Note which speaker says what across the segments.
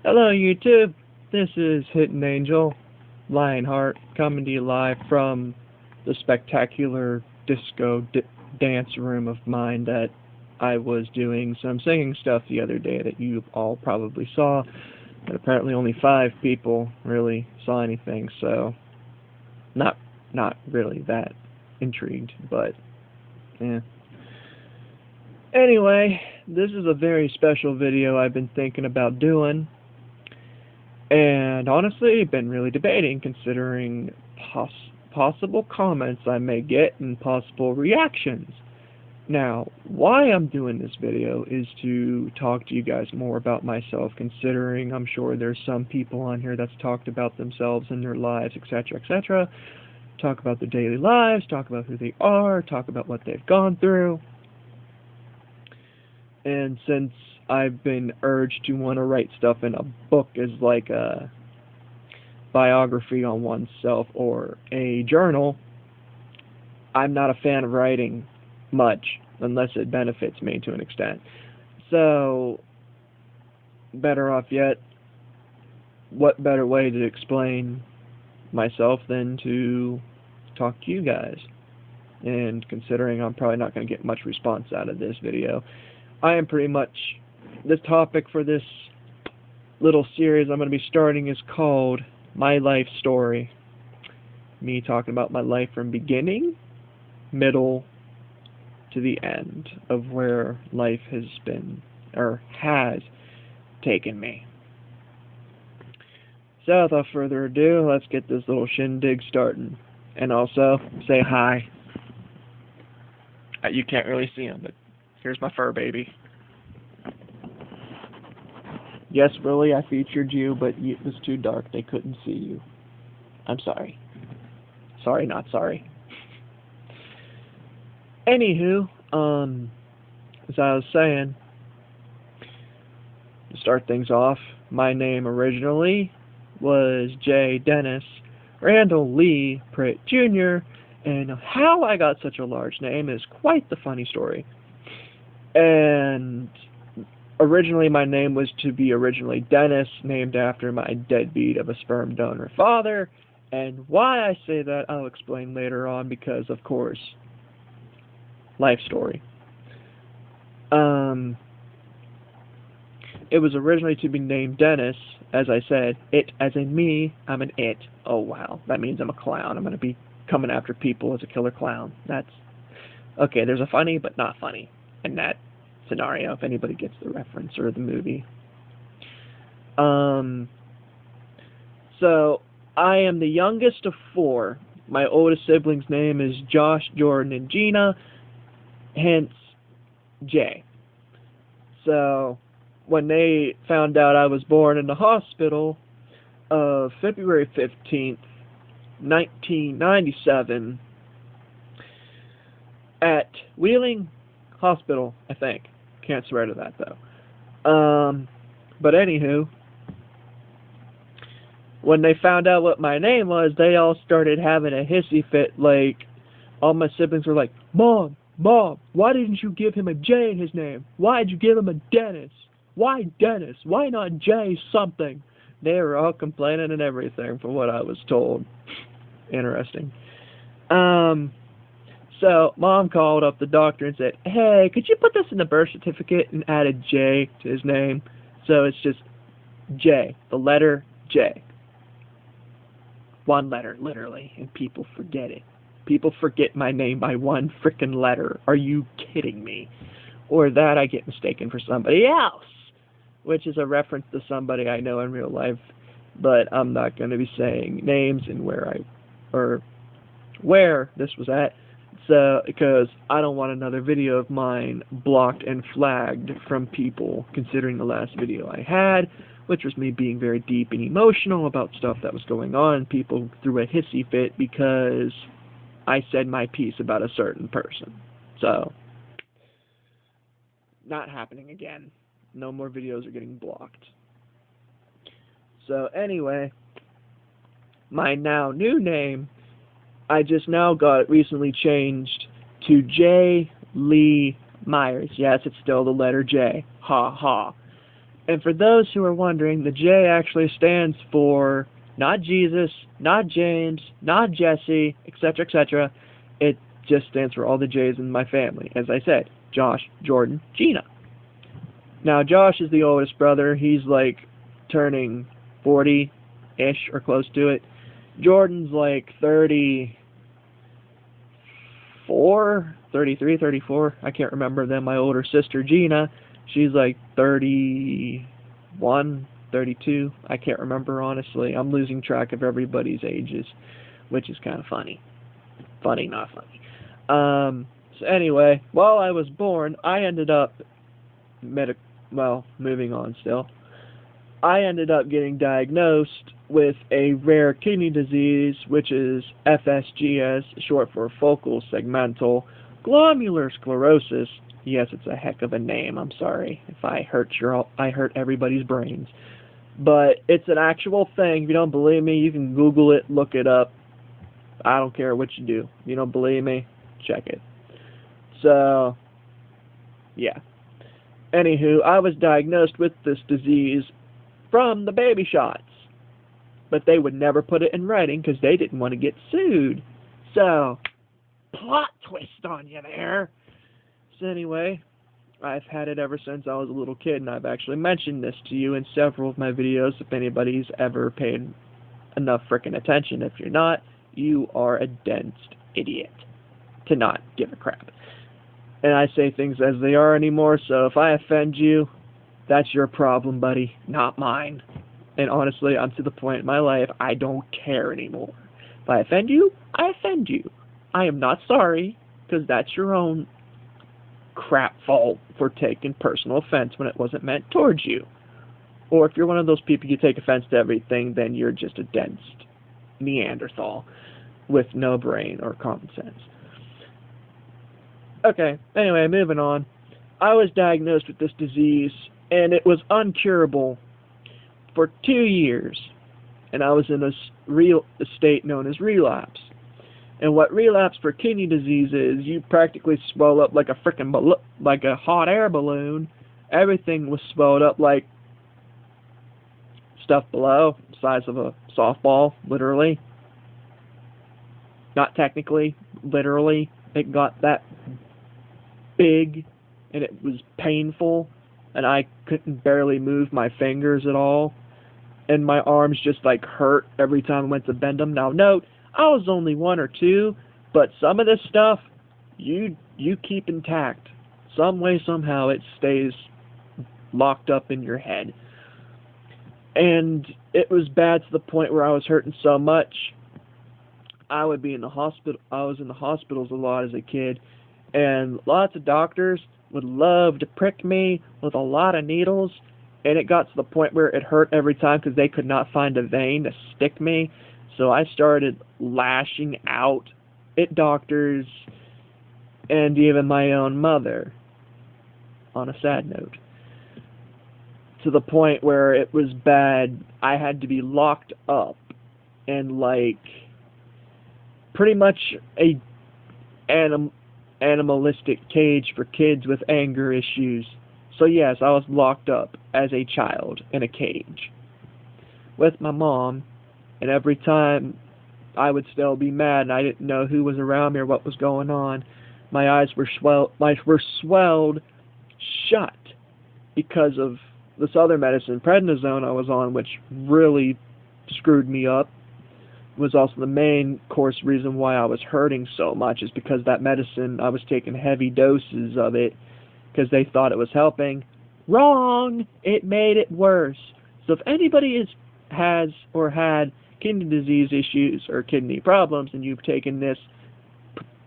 Speaker 1: Hello YouTube, this is Hidden Angel Lionheart coming to you live from the spectacular disco dance room of mine that I was doing some singing stuff the other day that you all probably saw, but apparently only 5 people really saw anything, so not really that intrigued, but yeah. Anyway, this is a very special video I've been thinking about doing. And honestly, I've been really debating, considering possible comments I may get and possible reactions. Now, why I'm doing this video is to talk to you guys more about myself, considering I'm sure there's some people on here that's talked about themselves and their lives, etc., etc. Talk about their daily lives, talk about who they are, talk about what they've gone through. And since I've been urged to want to write stuff in a book as like a biography on oneself or a journal, I'm not a fan of writing much unless it benefits me to an extent. So, better off yet, what better way to explain myself than to talk to you guys? And considering I'm probably not going to get much response out of this video, I am pretty much, the topic for this little series I'm going to be starting is called My Life Story. Me talking about my life from beginning, middle, to the end of where life has been, or has taken me. So without further ado, let's get this little shindig starting. And also, say hi. You can't really see him, but here's my fur baby. Yes, Willie, I featured you, but it was too dark. They couldn't see you. I'm sorry. Sorry, not sorry. Anywho, as I was saying, to start things off, my name originally was J. Dennis Randall Lee Pritt Jr., and how I got such a large name is quite the funny story. And originally my name was to be originally Dennis, named after my deadbeat of a sperm donor father, and why I say that I'll explain later on, because of course, life story. It was originally to be named Dennis, as I said, it as in me, I'm an it. Oh wow, that means I'm a clown. I'm going to be coming after people as a killer clown. That's, okay, there's a funny but not funny in that scenario, if anybody gets the reference or the movie. So, I am the youngest of 4. My oldest sibling's name is Josh, Jordan, and Gina, hence J. So, when they found out I was born in the hospital of February 15th, 1997, at Wheeling Hospital, I think. Can't swear to that, though. But anywho, when they found out what my name was, they all started having a hissy fit. Like, all my siblings were like, Mom, why didn't you give him a J in his name? Why'd you give him a Dennis? Why Dennis? Why not J something? They were all complaining and everything, from what I was told. Interesting. So, Mom called up the doctor and said, hey, could you put this in the birth certificate and add a J to his name? So it's just J, the letter J. One letter, literally, and people forget it. People forget my name by one frickin' letter. Are you kidding me? Or that I get mistaken for somebody else, which is a reference to somebody I know in real life, but I'm not going to be saying names and where this was at. So, because I don't want another video of mine blocked and flagged from people, considering the last video I had, which was me being very deep and emotional about stuff that was going on, and people threw a hissy fit because I said my piece about a certain person. So, not happening again. No more videos are getting blocked. So, anyway, my now new name, I just now got it recently changed to J. Lee Myers. Yes, it's still the letter J. Ha ha. And for those who are wondering, the J actually stands for not Jesus, not James, not Jesse, etc., etc. It just stands for all the J's in my family. As I said, Josh, Jordan, Gina. Now, Josh is the oldest brother. He's like turning 40-ish or close to it. Jordan's like 34, 33, 34. I can't remember. Then my older sister, Gina, she's like 31, 32. I can't remember, honestly. I'm losing track of everybody's ages, which is kind of funny. Funny, not funny. So anyway, while I was born, I ended up moving on still. I ended up getting diagnosed with a rare kidney disease, which is FSGS, short for focal segmental glomerular sclerosis. Yes, it's a heck of a name. I'm sorry if I hurt everybody's brains. But it's an actual thing. If you don't believe me, you can Google it, look it up. I don't care what you do. If you don't believe me, check it. So, yeah. Anywho, I was diagnosed with this disease from the baby shots. But they would never put it in writing because they didn't want to get sued. So, plot twist on you there. So anyway, I've had it ever since I was a little kid, and I've actually mentioned this to you in several of my videos if anybody's ever paid enough frickin' attention. If you're not, you are a dense idiot to not give a crap. And I say things as they are anymore, so if I offend you, that's your problem, buddy, not mine. And honestly, I'm to the point in my life, I don't care anymore. If I offend you, I offend you. I am not sorry, because that's your own crap fault for taking personal offense when it wasn't meant towards you. Or if you're one of those people you take offense to everything, then you're just a dense Neanderthal with no brain or common sense. Okay, anyway, moving on. I was diagnosed with this disease, and it was uncurable for 2 years. And I was in a state known as relapse. And what relapse for kidney disease is, you practically swell up like a frickin' like a hot air balloon. Everything was swelled up like stuff below, the size of a softball, literally. Not technically, literally. It got that big, and it was painful, and I couldn't barely move my fingers at all. And my arms just like hurt every time I went to bend them. Now note, I was only 1 or 2, but some of this stuff you keep intact. Some way, somehow, it stays locked up in your head. And it was bad to the point where I was hurting so much. I would be in the hospital. I was in the hospitals a lot as a kid, and lots of doctors would love to prick me with a lot of needles, and it got to the point where it hurt every time because they could not find a vein to stick me. So I started lashing out at doctors and even my own mother, on a sad note, to the point where it was bad. I had to be locked up in like pretty much a animalistic cage for kids with anger issues. So yes, I was locked up as a child in a cage with my mom. And every time I would still be mad and I didn't know who was around me or what was going on, my eyes were swelled shut because of this other medicine, prednisone, I was on, which really screwed me up. It was also the main course reason why I was hurting so much, is because that medicine, I was taking heavy doses of it because they thought it was helping. Wrong! It made it worse. So if anybody has or had kidney disease issues or kidney problems and you've taken this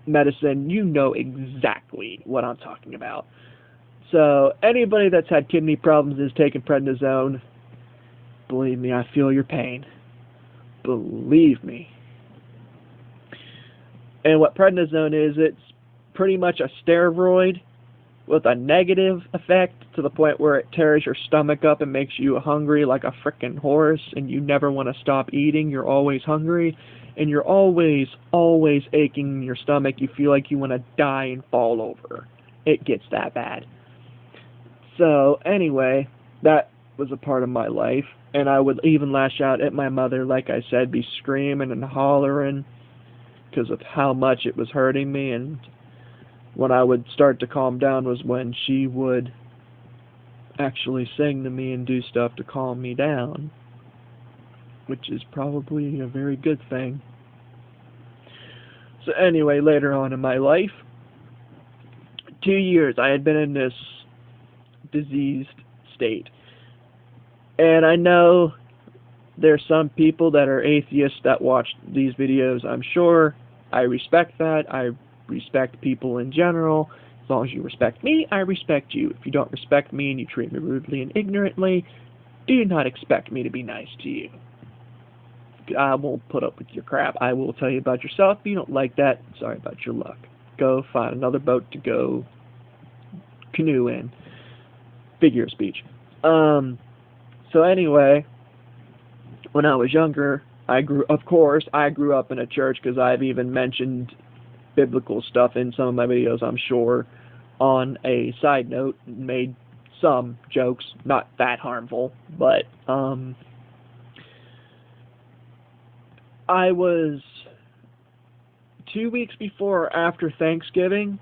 Speaker 1: medicine, you know exactly what I'm talking about. So anybody that's had kidney problems and is taking prednisone, believe me, I feel your pain. Believe me. And what prednisone is, it's pretty much a steroid with a negative effect to the point where it tears your stomach up and makes you hungry like a frickin' horse, and you never want to stop eating. You're always hungry, and you're always aching in your stomach. You feel like you want to die and fall over. It gets that bad. So anyway, that was a part of my life, and I would even lash out at my mother, like I said, be screaming and hollering because of how much it was hurting me. And when I would start to calm down was when she would actually sing to me and do stuff to calm me down, which is probably a very good thing. So anyway, later on in my life, 2 years I had been in this diseased state. And I know there's some people that are atheists that watch these videos. I'm sure. I respect that. I respect people in general. As long as you respect me, I respect you. If you don't respect me and you treat me rudely and ignorantly, do not expect me to be nice to you. I won't put up with your crap. I will tell you about yourself. If you don't like that, sorry about your luck. Go find another boat to go canoe in. Figure of speech. So anyway, when I was younger, I grew up in a church, because I've even mentioned biblical stuff in some of my videos, I'm sure, on a side note, made some jokes, not that harmful, but I was 2 weeks before or after Thanksgiving,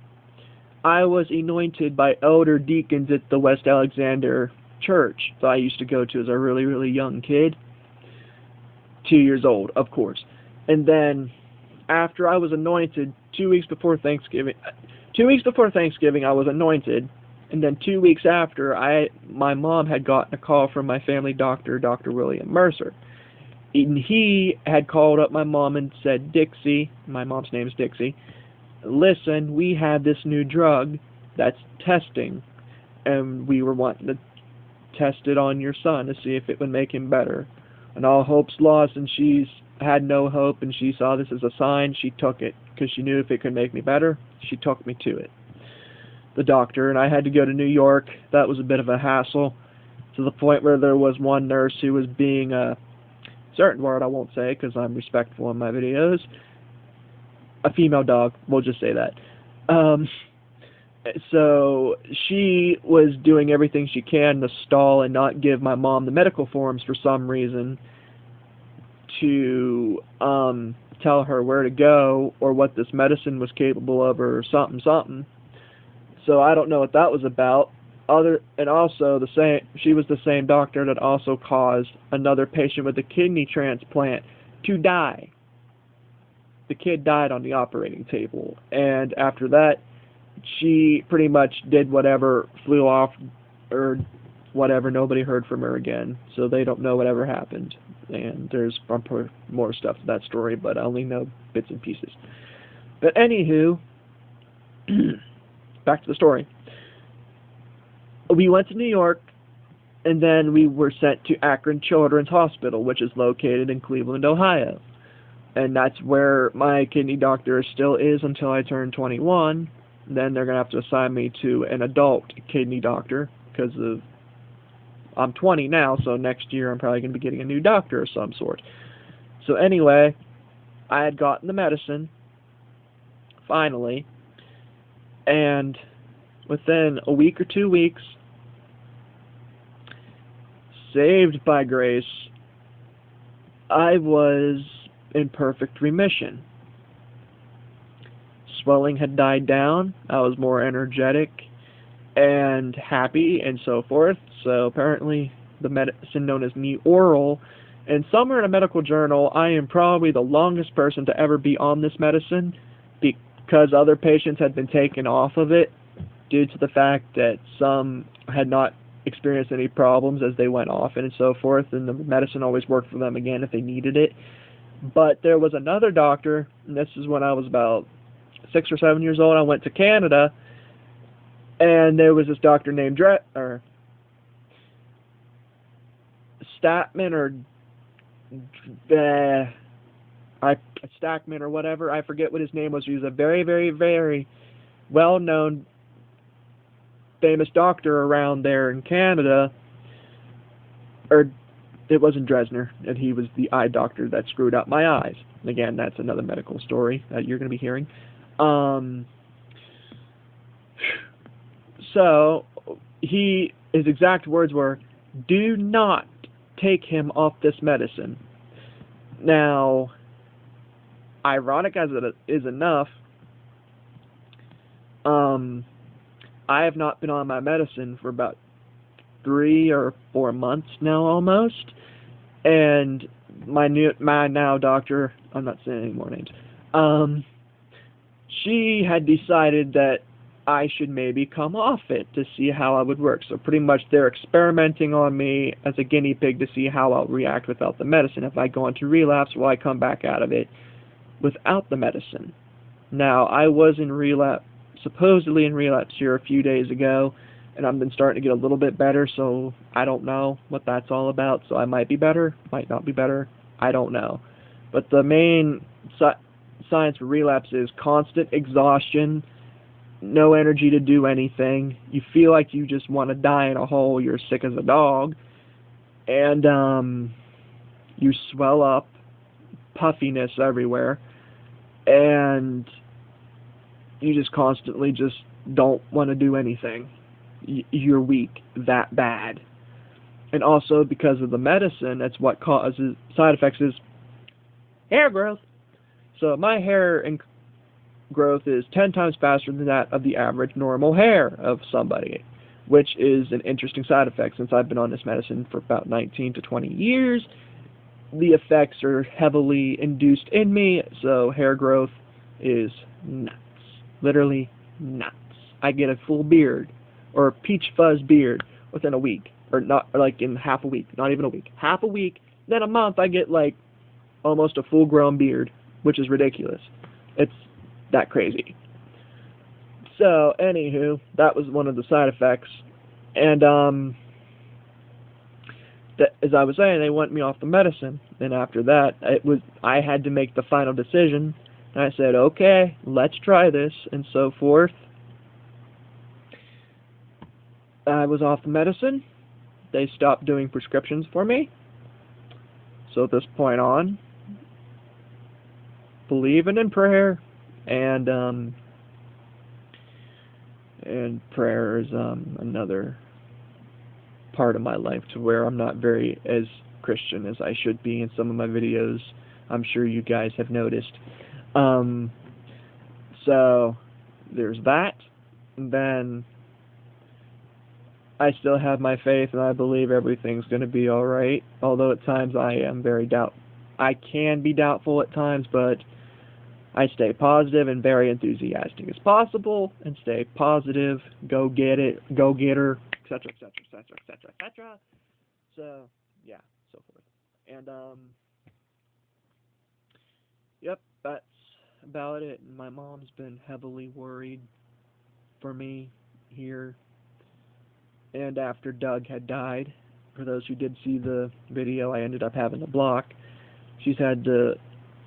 Speaker 1: I was anointed by elder deacons at the West Alexander church that I used to go to as a really, really young kid. 2 years old, of course. And then after I was anointed, 2 weeks before Thanksgiving, I was anointed. And then 2 weeks after, my mom had gotten a call from my family doctor, Dr. William Mercer. And he had called up my mom and said, Dixie, my mom's name is Dixie, listen, we have this new drug that's testing, and we were wanting to test it on your son to see if it would make him better. And all hope's lost, and she's had no hope, and she saw this as a sign. She took it, because she knew if it could make me better, she took me to it. The doctor, and I had to go to New York. That was a bit of a hassle, to the point where there was one nurse who was being a certain word I won't say, because I'm respectful in my videos. A female dog, we'll just say that. So she was doing everything she can to stall and not give my mom the medical forms for some reason, to tell her where to go or what this medicine was capable of, or something. So I don't know what that was about. And also she was the same doctor that also caused another patient with a kidney transplant to die. The kid died on the operating table, and after that, she pretty much did whatever, flew off, or whatever. Nobody heard from her again, so they don't know whatever happened. And there's more stuff to that story, but I only know bits and pieces. But anywho, back to the story. We went to New York, and then we were sent to Akron Children's Hospital, which is located in Cleveland, Ohio. And that's where my kidney doctor still is until I turn 21. Then they're going to have to assign me to an adult kidney doctor, because I'm 20 now, so next year I'm probably going to be getting a new doctor of some sort. So anyway, I had gotten the medicine, finally, and within a week or 2 weeks, saved by grace, I was in perfect remission. Swelling had died down. I was more energetic and happy and so forth. So apparently the medicine known as Neoral, and somewhere in a medical journal, I am probably the longest person to ever be on this medicine, because other patients had been taken off of it due to the fact that some had not experienced any problems as they went off and so forth, and the medicine always worked for them again if they needed it. But there was another doctor, and this is when I was about 6 or 7 years old. I went to Canada, and there was this doctor named Statman Stackman or whatever. I forget what his name was. He was a very, very, very well-known, famous doctor around there in Canada. Or it wasn't Dresner, and he was the eye doctor that screwed up my eyes. And again, that's another medical story that you're going to be hearing. So his exact words were, do not take him off this medicine. Now, ironic as it is enough, I have not been on my medicine for about 3 or 4 months now almost, and my now doctor, I'm not saying any more names, she had decided that I should maybe come off it to see how I would work. So pretty much they're experimenting on me as a guinea pig to see how I'll react without the medicine. If I go into relapse, will I come back out of it without the medicine? Now, I was in relapse, supposedly in relapse here a few days ago, and I've been starting to get a little bit better, so I don't know what that's all about. So I might be better, might not be better, I don't know. But the main signs for relapse is constant exhaustion, no energy to do anything, you feel like you just want to die in a hole, you're sick as a dog, and you swell up, puffiness everywhere, and you just constantly just don't want to do anything. You're weak that bad. And also because of the medicine, that's what causes side effects is hair growth. So my hair and growth is 10 times faster than that of the average normal hair of somebody, which is an interesting side effect. Since I've been on this medicine for about 19 to 20 years, the effects are heavily induced in me, so hair growth is nuts. Literally nuts. I get a full beard, or a peach fuzz beard, within a week, or not, or like in half a week, not even a week, half a week, then a month I get like almost a full grown beard, which is ridiculous. It's that crazy. So, anywho, that was one of the side effects. And, as I was saying, they went me off the medicine. And after that, I had to make the final decision. And I said, okay, let's try this, and so forth. I was off the medicine. They stopped doing prescriptions for me. So at this point on, believing in prayer, and prayer is another part of my life to where I'm not very as Christian as I should be in some of my videos. I'm sure you guys have noticed. So there's that. And then I still have my faith, and I believe everything's going to be all right. Although at times I can be doubtful at times, but I stay positive and very enthusiastic as possible, and stay positive, go get it, go get her, etc., etc., etc., etc., etc. So, yeah, so forth. And, yep, that's about it. My mom's been heavily worried for me here. And after Doug had died, for those who did see the video, I ended up having to block.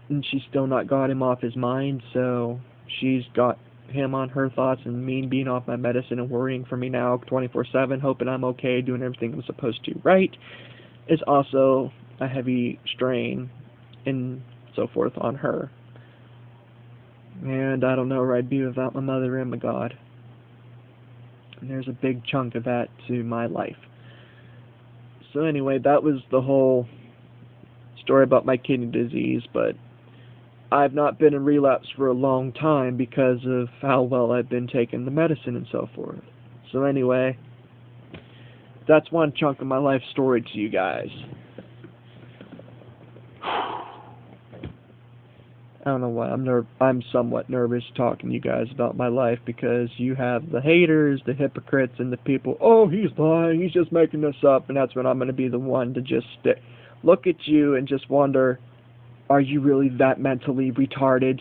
Speaker 1: And she's still not got him off his mind, so she's got him on her thoughts, and me being off my medicine and worrying for me now 24/7, hoping I'm okay, doing everything I'm supposed to right, is also a heavy strain and so forth on her. And I don't know where I'd be without my mother and my God. And there's a big chunk of that to my life. So anyway, that was the whole story about my kidney disease, but I've not been in relapse for a long time because of how well I've been taking the medicine and so forth. So anyway, that's one chunk of my life story to you guys. I don't know why I'm somewhat nervous talking to you guys about my life, because you have the haters, the hypocrites, and the people, oh, he's lying, he's just making this up, and that's when I'm going to be the one to just look at you and just wonder, are you really that mentally retarded?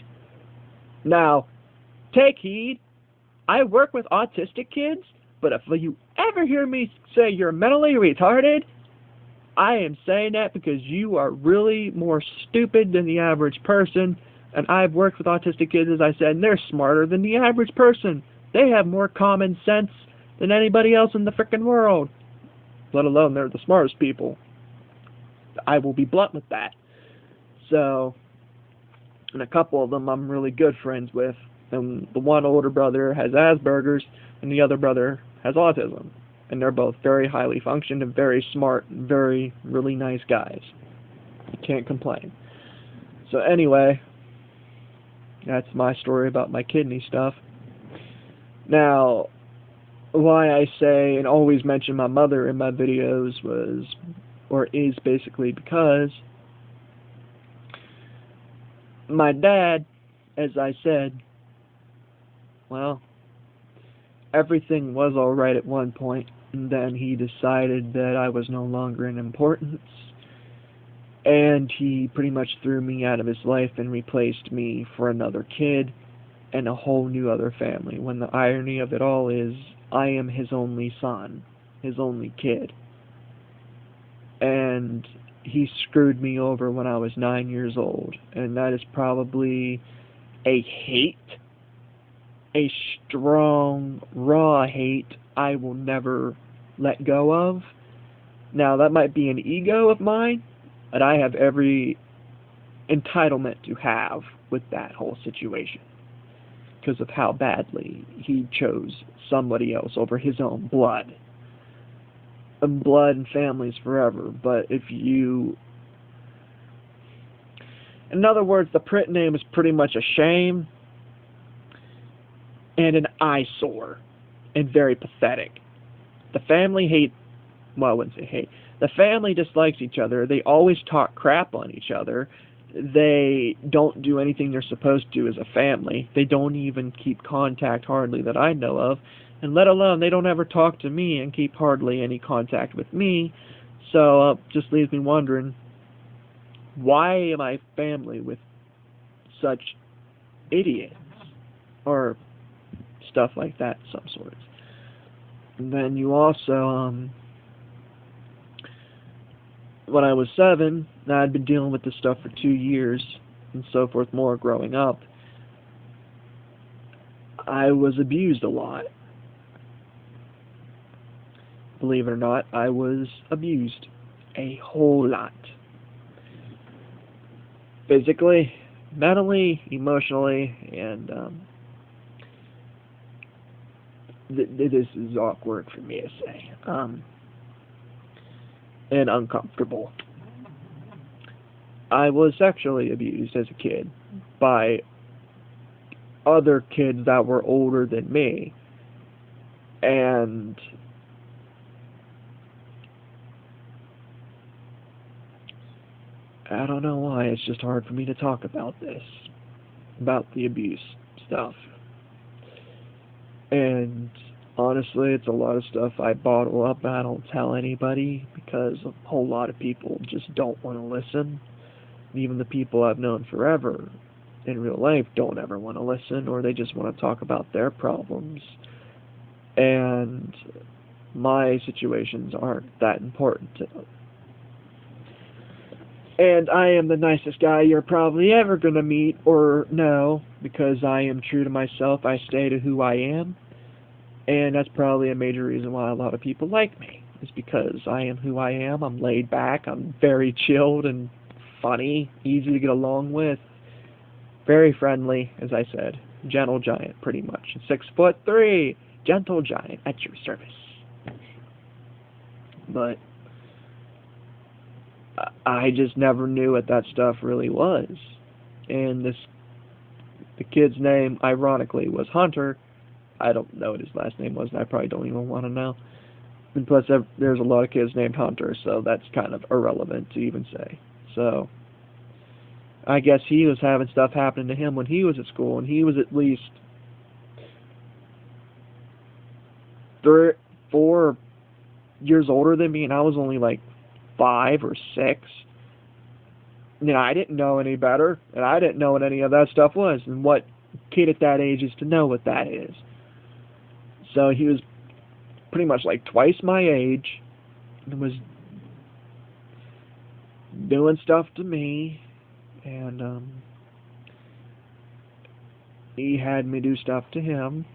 Speaker 1: Now, take heed, I work with autistic kids, but if you ever hear me say you're mentally retarded, I am saying that because you are really more stupid than the average person. And I've worked with autistic kids, as I said, and they're smarter than the average person. They have more common sense than anybody else in the frickin' world. Let alone they're the smartest people. I will be blunt with that. So, and a couple of them I'm really good friends with. And the one older brother has Asperger's, and the other brother has autism. and they're both very highly functioned and very smart and very really nice guys. Can't complain. So anyway, that's my story about my kidney stuff. Now, why I say and always mention my mother in my videos is basically because my dad, as I said, well, everything was alright at one point, and then he decided that I was no longer in importance, and he pretty much threw me out of his life and replaced me for another kid and a whole new other family, when the irony of it all is I am his only son, his only kid. And he screwed me over when I was 9 years old, and that is probably a hate, a strong, raw hate I will never let go of. Now, that might be an ego of mine, but I have every entitlement to have with that whole situation, because of how badly he chose somebody else over his own blood. And blood and families forever. But if you... In other words, the print name is pretty much a shame and an eyesore and very pathetic. The family hate... Well, I wouldn't say hate. The family dislikes each other. They always talk crap on each other. They don't do anything they're supposed to as a family. They don't even keep contact hardly that I know of, and let alone they don't ever talk to me and keep hardly any contact with me. So just leaves me wondering, why am I family with such idiots or stuff like that of some sorts? And then you also when I was 7, and I'd been dealing with this stuff for 2 years, and so forth more growing up, I was abused a lot. Believe it or not, I was abused a whole lot. Physically, mentally, emotionally, and this is awkward for me to say. And uncomfortable. I was sexually abused as a kid by other kids that were older than me, and I don't know why, it's just hard for me to talk about this, about the abuse stuff. And honestly, it's a lot of stuff I bottle up and I don't tell anybody because a whole lot of people just don't want to listen. Even the people I've known forever in real life don't ever want to listen, or they just want to talk about their problems. And my situations aren't that important to them. And I am the nicest guy you're probably ever going to meet or know, because I am true to myself. I stay to who I am. And that's probably a major reason why a lot of people like me, is because I am who I am. I'm laid back. I'm very chilled and funny, easy to get along with, very friendly, as I said. Gentle giant, pretty much. 6'3", gentle giant at your service. But I just never knew what that stuff really was. And the kid's name, ironically, was Hunter. I don't know what his last name was, and I probably don't even want to know. And plus, there's a lot of kids named Hunter, so that's kind of irrelevant to even say. So, I guess he was having stuff happening to him when he was at school, and he was at least 4 years older than me, and I was only like 5 or 6. You know, I didn't know any better, and I didn't know what any of that stuff was, and what kid at that age is to know what that is. So he was pretty much like twice my age, and was doing stuff to me, and he had me do stuff to him.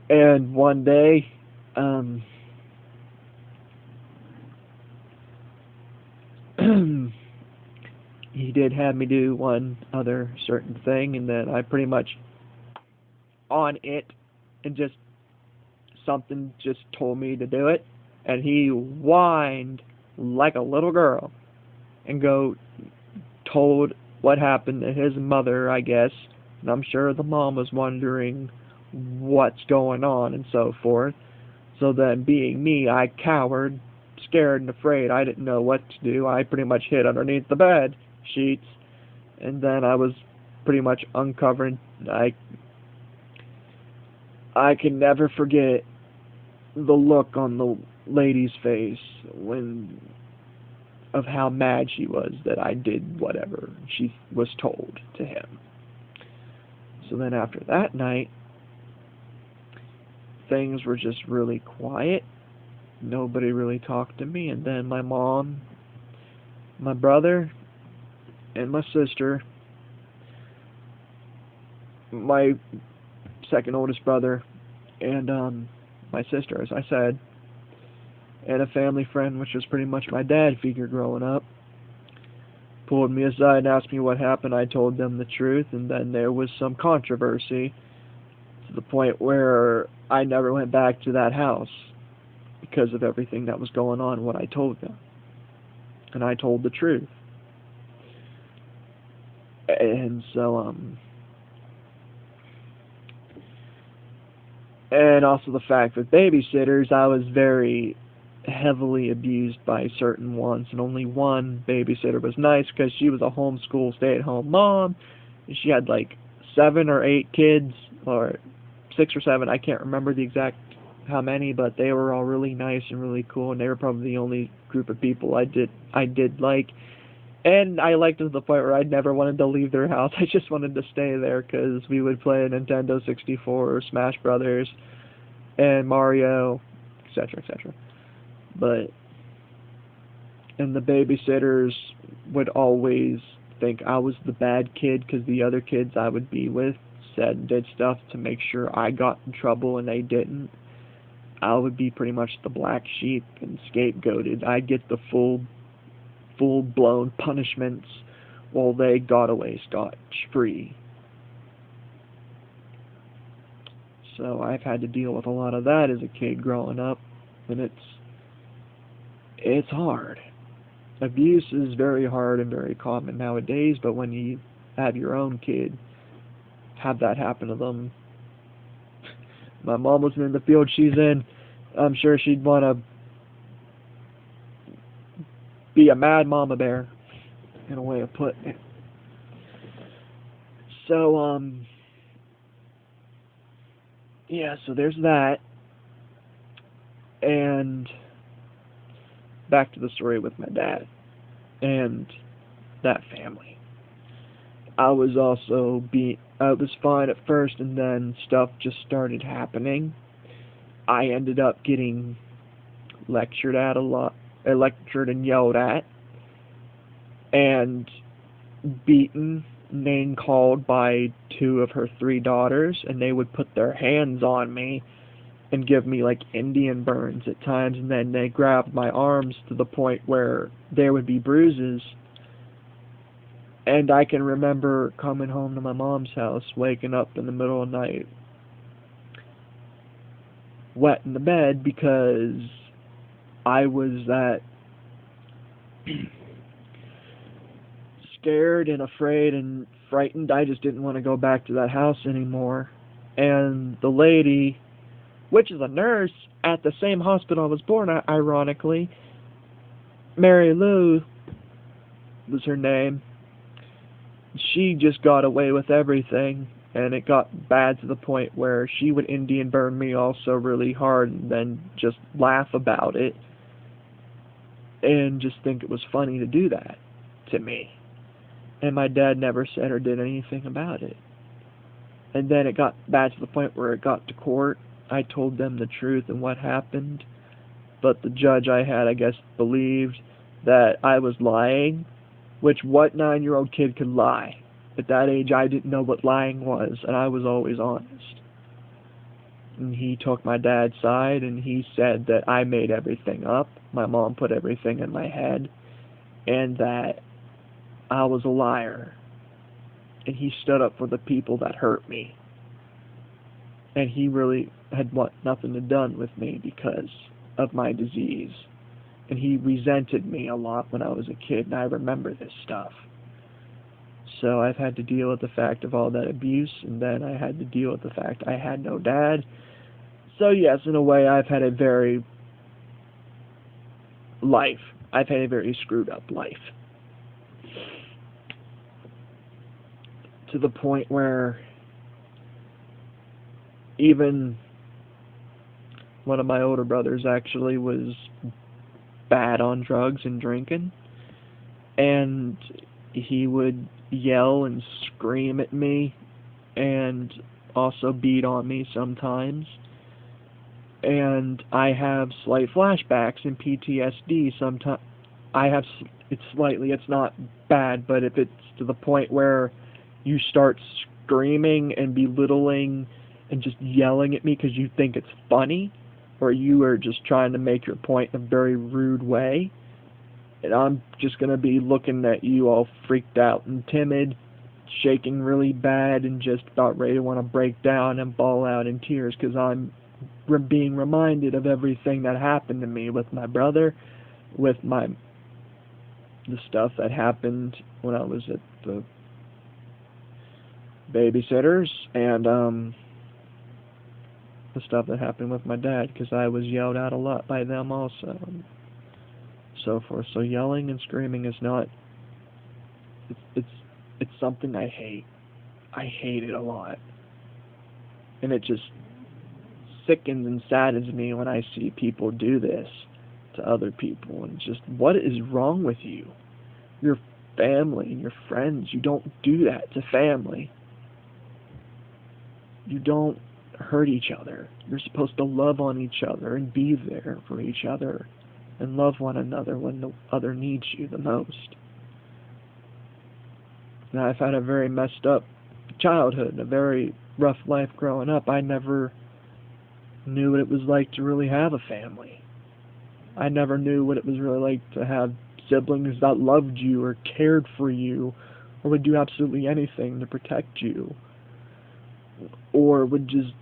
Speaker 1: And one day, he did have me do one other certain thing, and then I pretty much on it and just something just told me to do it, and he whined like a little girl and told what happened to his mother, I guess, and I'm sure the mom was wondering what's going on and so forth. So then, being me, I cowered, scared and afraid. I didn't know what to do. I pretty much hid underneath the bed sheets, and then I was pretty much uncovered. I can never forget the look on the lady's face of how mad she was that I did whatever she was told to him. So then after that night, things were just really quiet. Nobody really talked to me, and then my mom, my brother, and my sister, my second oldest brother, and my sister, as I said, and a family friend, which was pretty much my dad figure growing up, pulled me aside and asked me what happened. I told them the truth, and then there was some controversy to the point where I never went back to that house because of everything that was going on, what I told them. And I told the truth. And so, and also the fact that babysitters, I was very heavily abused by certain ones, and only one babysitter was nice because she was a homeschool stay-at-home mom, and she had like 7 or 8 kids, or 6 or 7, I can't remember the exact how many, but they were all really nice and really cool, and they were probably the only group of people I did like. And I liked them to the point where I never wanted to leave their house. I just wanted to stay there because we would play Nintendo 64 or Smash Brothers and Mario, etc., etc. And the babysitters would always think I was the bad kid because the other kids I would be with said and did stuff to make sure I got in trouble and they didn't. I would be pretty much the black sheep and scapegoated. I'd get the full-blown punishments while they got away scotch-free. So I've had to deal with a lot of that as a kid growing up, and it's hard. Abuse is very hard and very common nowadays, but when you have your own kid have that happen to them, my mom wasn't in the field she's in, I'm sure she'd want to be a mad mama bear, in a way of putting it. So, yeah, so there's that. And back to the story with my dad and that family. I was fine at first, and then stuff just started happening. I ended up getting lectured and yelled at, and beaten, name called by 2 of her 3 daughters, and they would put their hands on me and give me like Indian burns at times, and then they grabbed my arms to the point where there would be bruises. And I can remember coming home to my mom's house, waking up in the middle of the night wet in the bed because I was that scared and afraid and frightened. I just didn't want to go back to that house anymore. And the lady, which is a nurse at the same hospital I was born at, ironically, Mary Lou was her name, she just got away with everything, and it got bad to the point where she would Indian burn me also really hard and then just laugh about it and just think it was funny to do that to me. And my dad never said or did anything about it. And then it got bad to the point where it got to court. I told them the truth and what happened, but the judge I had, I guess, believed that I was lying, which what 9-year-old kid could lie? At that age, I didn't know what lying was, and I was always honest. And he took my dad's side, and he said that I made everything up. My mom put everything in my head, and that I was a liar. And he stood up for the people that hurt me. And had want nothing to done with me because of my disease. And he resented me a lot when I was a kid, and I remember this stuff. So I've had to deal with the fact of all that abuse, and then I had to deal with the fact I had no dad. So yes, in a way, I've had a very screwed up life. To the point where even one of my older brothers actually was bad on drugs and drinking, and he would yell and scream at me and also beat on me sometimes. And I have slight flashbacks and PTSD sometimes. It's not bad, but if it's to the point where you start screaming and belittling and just yelling at me because you think it's funny, or you are just trying to make your point in a very rude way, and I'm just going to be looking at you all freaked out and timid, shaking really bad, and just about ready to want to break down and bawl out in tears because I'm being reminded of everything that happened to me with my brother, with the stuff that happened when I was at the babysitters, and the stuff that happened with my dad, because I was yelled at a lot by them also, and so forth. So yelling and screaming is not, it's something I hate. I hate it a lot, and it just sickens and saddens me when I see people do this to other people, and just, what is wrong with you? Your family and your friends, you don't do that to family. You don't hurt each other. You're supposed to love on each other and be there for each other and love one another when the other needs you the most. Now, I've had a very messed up childhood and a very rough life growing up. I never knew what it was like to really have a family. I never knew what it was really like to have siblings that loved you or cared for you or would do absolutely anything to protect you, or would just...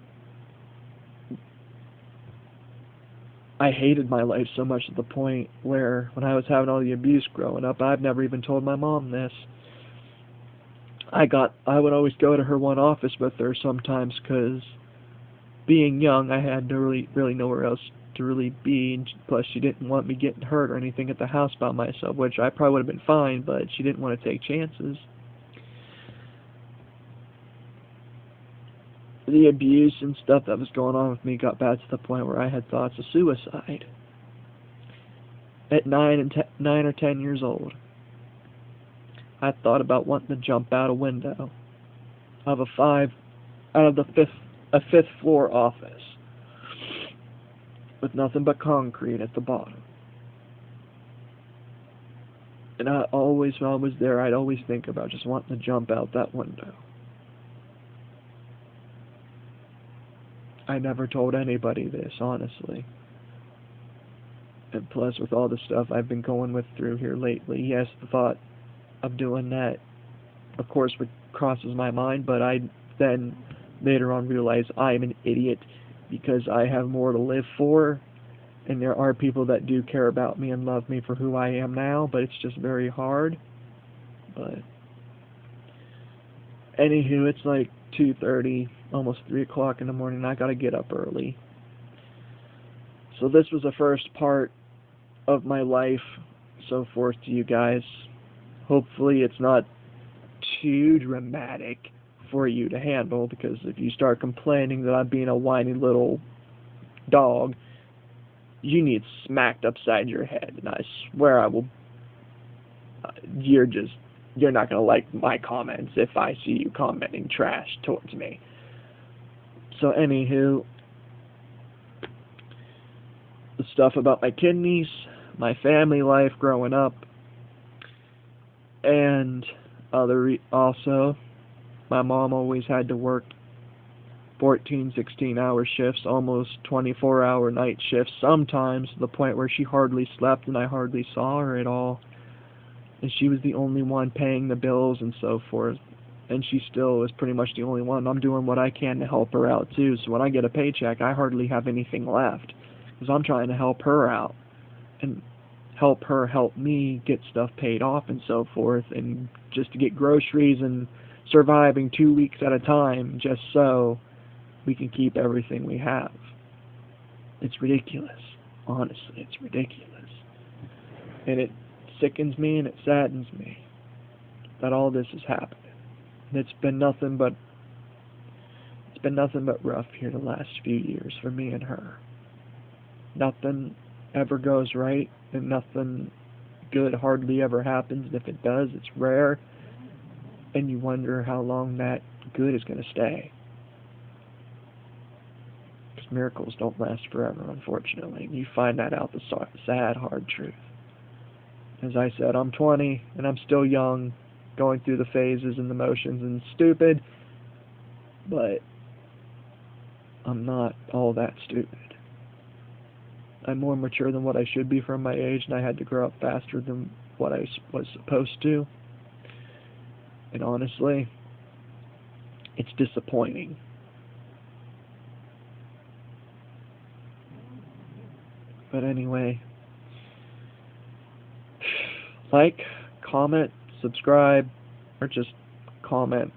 Speaker 1: I hated my life so much to the point where when I was having all the abuse growing up, I've never even told my mom this. I would always go to her one office with her sometimes because being young, I had no really nowhere else to really be, and plus she didn't want me getting hurt or anything at the house by myself, which I probably would have been fine, but she didn't want to take chances. The abuse and stuff that was going on with me got bad to the point where I had thoughts of suicide at 9 or 10 years old. I thought about wanting to jump out a window of a fifth floor office with nothing but concrete at the bottom. And when I was there, I'd always think about just wanting to jump out that window. I never told anybody this, honestly. And plus, with all the stuff I've been going through here lately, yes, the thought of doing that, of course, crosses my mind, but I then later on realize I'm an idiot because I have more to live for, and there are people that do care about me and love me for who I am now, but it's just very hard. But anywho, it's like 2:30, almost 3 o'clock in the morning. I gotta get up early. So this was the first part of my life, so forth, to you guys. Hopefully it's not too dramatic for you to handle, because if you start complaining that I'm being a whiny little dog, you need smacked upside your head, and I swear I will. You're not going to like my comments if I see you commenting trash towards me. So anywho, the stuff about my kidneys, my family life growing up, and also, my mom always had to work 14, 16-hour shifts, almost 24-hour night shifts, sometimes to the point where she hardly slept and I hardly saw her at all. And she was the only one paying the bills and so forth. and she still is pretty much the only one. I'm doing what I can to help her out too, so when I get a paycheck, I hardly have anything left, because I'm trying to help her out, and help her help me get stuff paid off and so forth, and just to get groceries and surviving 2 weeks at a time, just so we can keep everything we have. It's ridiculous. Honestly, it's ridiculous. And it sickens me and it saddens me that all this has happened. And it's been nothing but rough here the last few years for me and her. Nothing ever goes right, and nothing good hardly ever happens, and if it does, it's rare, and you wonder how long that good is going to stay. Because miracles don't last forever, unfortunately, and you find that out, the sad, hard truth. As I said, I'm 20, and I'm still young, going through the phases and the motions, and stupid, but I'm not all that stupid. I'm more mature than what I should be for my age, and I had to grow up faster than what I was supposed to. And honestly, it's disappointing. But anyway, like, comment, subscribe, or just comment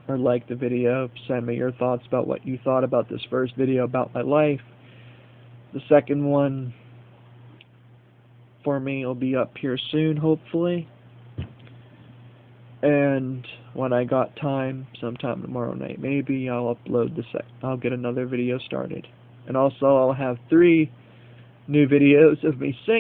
Speaker 1: or like the video. Send me your thoughts about what you thought about this first video about my life. The second one for me will be up here soon, hopefully. And when I got time, sometime tomorrow night, maybe I'll upload I'll get another video started. And also, I'll have 3 new videos of me singing.